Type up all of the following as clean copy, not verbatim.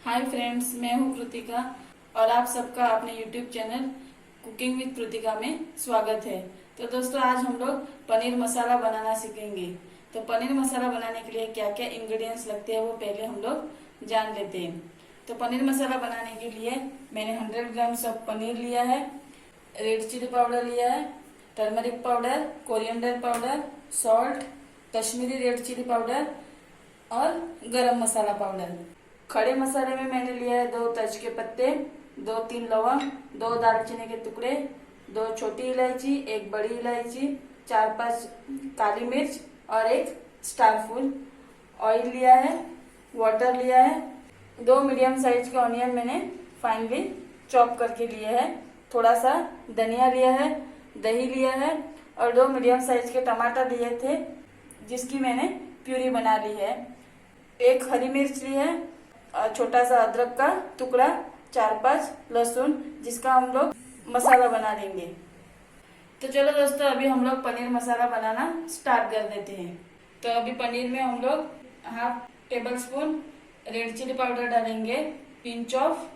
Hi friends, मैं हूँ कृतिका और आप सबका अपने YouTube channel cooking with Kritika में स्वागत है। तो दोस्तों, आज हम लोग पनीर मसाला बनाना सीखेंगे। तो पनीर मसाला बनाने के लिए क्या क्या इंग्रेडिएंट्स लगते हैं वो पहले हम लोग जान लेते हैं। तो पनीर मसाला बनाने के लिए मैंने 100 ग्राम सब पनीर लिया है, रेड चिली पाउडर लिया है, turmeric powder, coriander powder, salt, Kashmiri red chilli powder और गरम मसाला पाउडर। खड़े मसाले में मैंने लिया है 2 तेज के पत्ते, 2-3 लौंग, 2 दालचीनी के टुकड़े, 2 छोटी इलायची, 1 बड़ी इलायची, 4-5 काली मिर्च और 1 स्टार फूल। ऑयल लिया है, वाटर लिया है, 2 मीडियम साइज के ऑनियन मैंने फाइनली चॉप करके लिए है, थोड़ा सा धनिया लिया है, दही लिया है और 2 मीडियम साइज के टमाटर लिए थे जिसकी मैंने प्यूरी बना ली है। 1 हरी मिर्च ली है, छोटा सा अदरक का टुकड़ा, 4-5 लहसुन जिसका हम लोग मसाला बना लेंगे। तो चलो दोस्तों, अभी हम लोग पनीर मसाला बनाना स्टार्ट कर देते हैं। तो अभी पनीर में हम लोग 1/2 tablespoon red chilli powder डालेंगे, पिंच ऑफ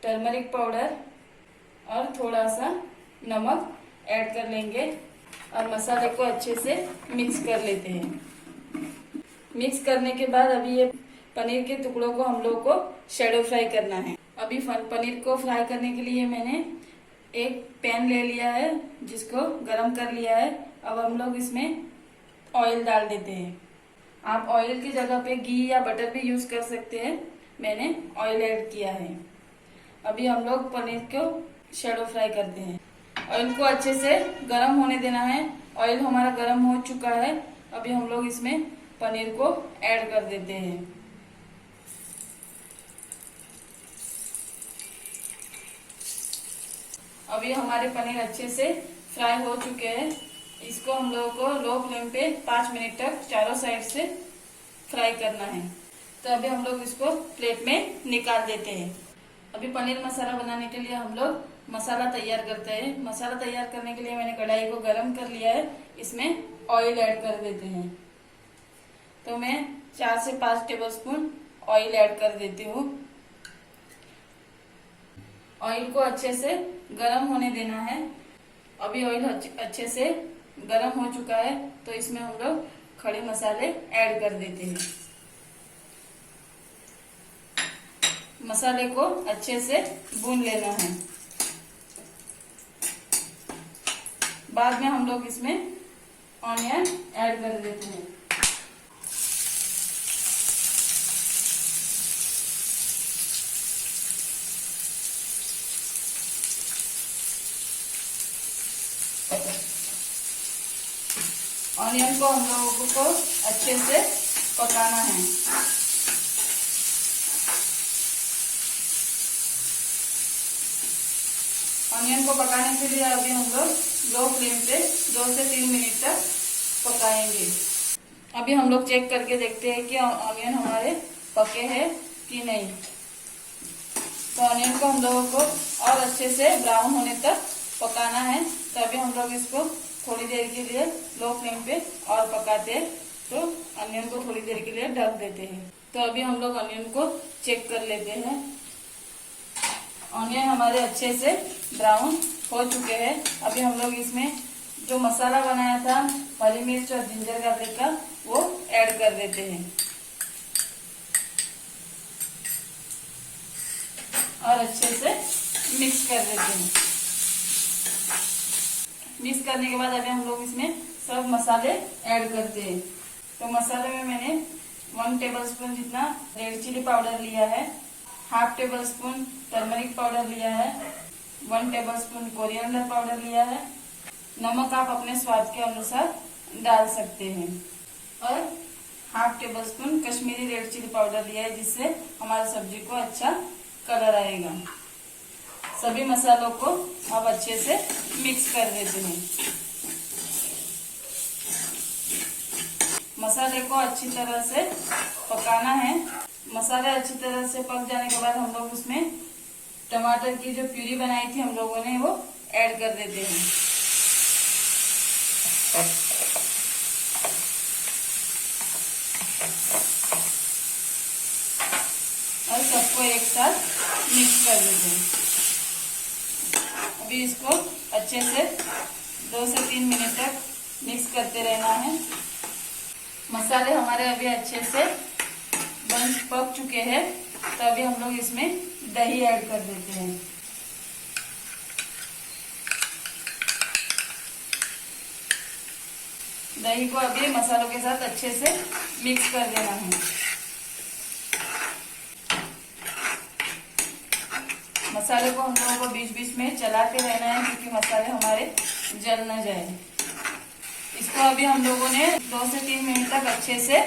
टर्मरिक पाउडर और थोड़ा सा नमक ऐड कर लेंगे और मसाले को अच्छे से मिक्स कर लेते हैं। मिक्स करने के बाद अभी ये पनीर के टुकड़ों को हम लोग को शैडो फ्राई करना है। अभी पनीर को फ्राई करने के लिए मैंने एक पैन ले लिया है जिसको गरम कर लिया है। अब हम लोग इसमें ऑयल डाल देते हैं। आप ऑयल की जगह पे घी या बटर भी यूज कर सकते हैं, मैंने ऑयल ऐड किया है। अभी हम लोग पनीर को शैडो फ्राई करते हैं। ऑयल को अच्छे से गरम होने देना है। ऑयल हमारा गरम हो चुका है। अभी हम लोग इसमें पनीर को ऐड कर देते हैं। अभी हमारे पनीर अच्छे से फ्राई हो चुके हैं। इसको हम लोगों को लो फ्लेम पे 5 मिनट तक चारों साइड से फ्राई करना है। तो अभी हम लोग इसको प्लेट में निकाल देते हैं। अभी पनीर मसाला बनाने के लिए हम लोग मसाला तैयार करते हैं। मसाला तैयार करने के लिए मैंने कढ़ाई को गरम कर लिया है, इसमें ऑयल ऐड कर देते हैं। तो मैं 4 से 5 टेबलस्पून ऑयल ऐड कर देती हूँ। ऑयल को अच्छे से गरम होने देना है। अभी ऑयल अच्छे से गरम हो चुका है तो इसमें हम लोग खड़े मसाले ऐड कर देते हैं। मसाले को अच्छे से भून लेना है। बाद में हम लोग इसमें ऑनियन ऐड कर देते हैं। ऑनियन को हम लोगों को अच्छे से पकाना है। ऑनियन को पकाने के लिए अभी हम लोग लो फ्लेम पे 2 से 3 मिनट तक पकाएंगे। अभी हम लोग चेक करके देखते हैं कि ऑनियन हमारे पके हैं कि नहीं। तो ऑनियन को हम लोगों को और अच्छे से ब्राउन होने तक पकाना है। तो अभी हम लोग इसको थोड़ी देर के लिए लो फ्लेम पे और पकाते हैं। तो अनियन को थोड़ी देर के लिए ढक देते हैं। तो अभी हम लोग अनियन को चेक कर लेते हैं। ऑनियन हमारे अच्छे से ब्राउन हो चुके हैं। अभी हम लोग इसमें जो मसाला बनाया था हरी मिर्च और जिंजर गार्लिक का, वो ऐड कर देते हैं और अच्छे से मिक्स कर देते हैं। मिक्स करने के बाद अभी हम लोग इसमें सब मसाले ऐड करते हैं। तो मसाले में मैंने 1 टेबलस्पून जितना रेड चिली पाउडर लिया है, 1/2 टेबलस्पून टर्मरिक पाउडर लिया है, 1 टेबलस्पून कोरिएंडर पाउडर लिया है। नमक आप अपने स्वाद के अनुसार डाल सकते हैं और 1/2 tablespoon Kashmiri red chilli powder लिया है जिससे हमारी सब्जी को अच्छा कलर आएगा। सभी मसालों को अब अच्छे से मिक्स कर देते हैं। मसाले को अच्छी तरह से पकाना है। मसाले अच्छी तरह से पक जाने के बाद हम लोग उसमें टमाटर की जो प्यूरी बनाई थी हम लोगों ने वो ऐड कर देते हैं। और सबको एक साथ मिक्स कर देते हैं। अभी इसको अच्छे से 2 से 3 मिनट तक मिक्स करते रहना है। मसाले हमारे अभी अच्छे से पक चुके हैं, तो अभी हम लोग इसमें दही ऐड कर देते हैं। दही को अभी मसालों के साथ अच्छे से मिक्स कर देना है। मसाले को हम लोगों को बीच बीच में चलाते रहना है, क्योंकि मसाले हमारे जल न जाए। इसको अभी हम लोगों ने 2 से 3 मिनट तक अच्छे से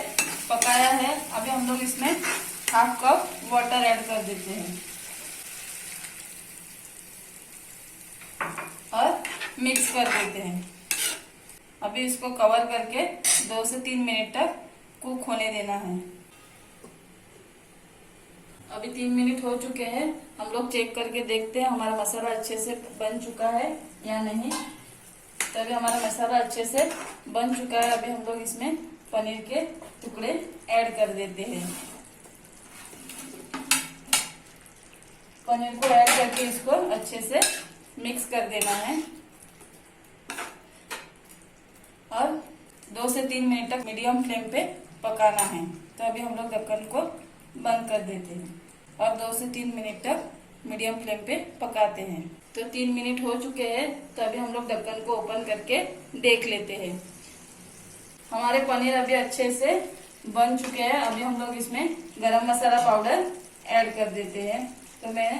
पकाया है। अभी हम लोग इसमें 1/2 कप वाटर ऐड कर देते हैं और मिक्स कर देते हैं। अभी इसको कवर करके 2 से 3 मिनट तक कुक होने देना है। अभी 3 मिनट हो चुके हैं। हम लोग चेक करके देखते हैं हमारा मसाला अच्छे से बन चुका है या नहीं। तो अभी हमारा मसाला अच्छे से बन चुका है। अभी हम लोग इसमें पनीर के टुकड़े ऐड कर देते हैं। पनीर को ऐड करके इसको अच्छे से मिक्स कर देना है और 2 से 3 मिनट तक मीडियम फ्लेम पे पकाना है। तो अभी हम लोग ढक्कन को बंद कर देते हैं और 2 से 3 मिनट तक मीडियम फ्लेम पे पकाते हैं। तो 3 मिनट हो चुके हैं। तो अभी हम लोग ढक्कन को ओपन करके देख लेते हैं। हमारे पनीर अभी अच्छे से बन चुके हैं। अभी हम लोग इसमें गरम मसाला पाउडर ऐड कर देते हैं। तो मैं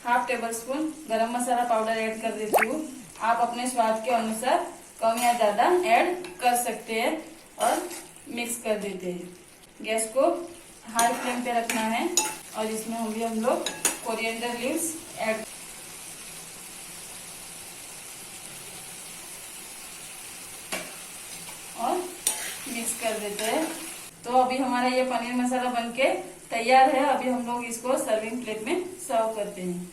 1/2 टेबल स्पून गरम मसाला पाउडर ऐड कर देती हूँ। आप अपने स्वाद के अनुसार कम या ज्यादा ऐड कर सकते हैं और मिक्स कर देते हैं। गैस को हाई फ्लेम पे रखना है और इसमें हम लोग कोरिएंडर लीव्स ऐड और मिक्स कर देते हैं। तो अभी हमारा ये पनीर मसाला बनके तैयार है। अभी हम लोग इसको सर्विंग प्लेट में सर्व करते हैं।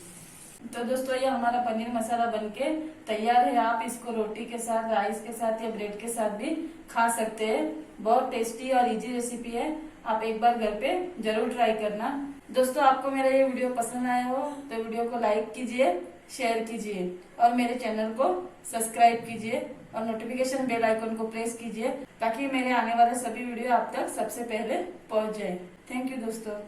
तो दोस्तों, ये हमारा पनीर मसाला बनके तैयार है। आप इसको रोटी के साथ, राइस के साथ या ब्रेड के साथ भी खा सकते हैं। बहुत टेस्टी और इजी रेसिपी है। आप एक बार घर पे जरूर ट्राई करना। दोस्तों, आपको मेरा ये वीडियो पसंद आया हो तो वीडियो को लाइक कीजिए, शेयर कीजिए और मेरे चैनल को सब्सक्राइब कीजिए और नोटिफिकेशन बेल आइकन को प्रेस कीजिए, ताकि मेरे आने वाले सभी वीडियो आप तक सबसे पहले पहुंच जाए। थैंक यू दोस्तों।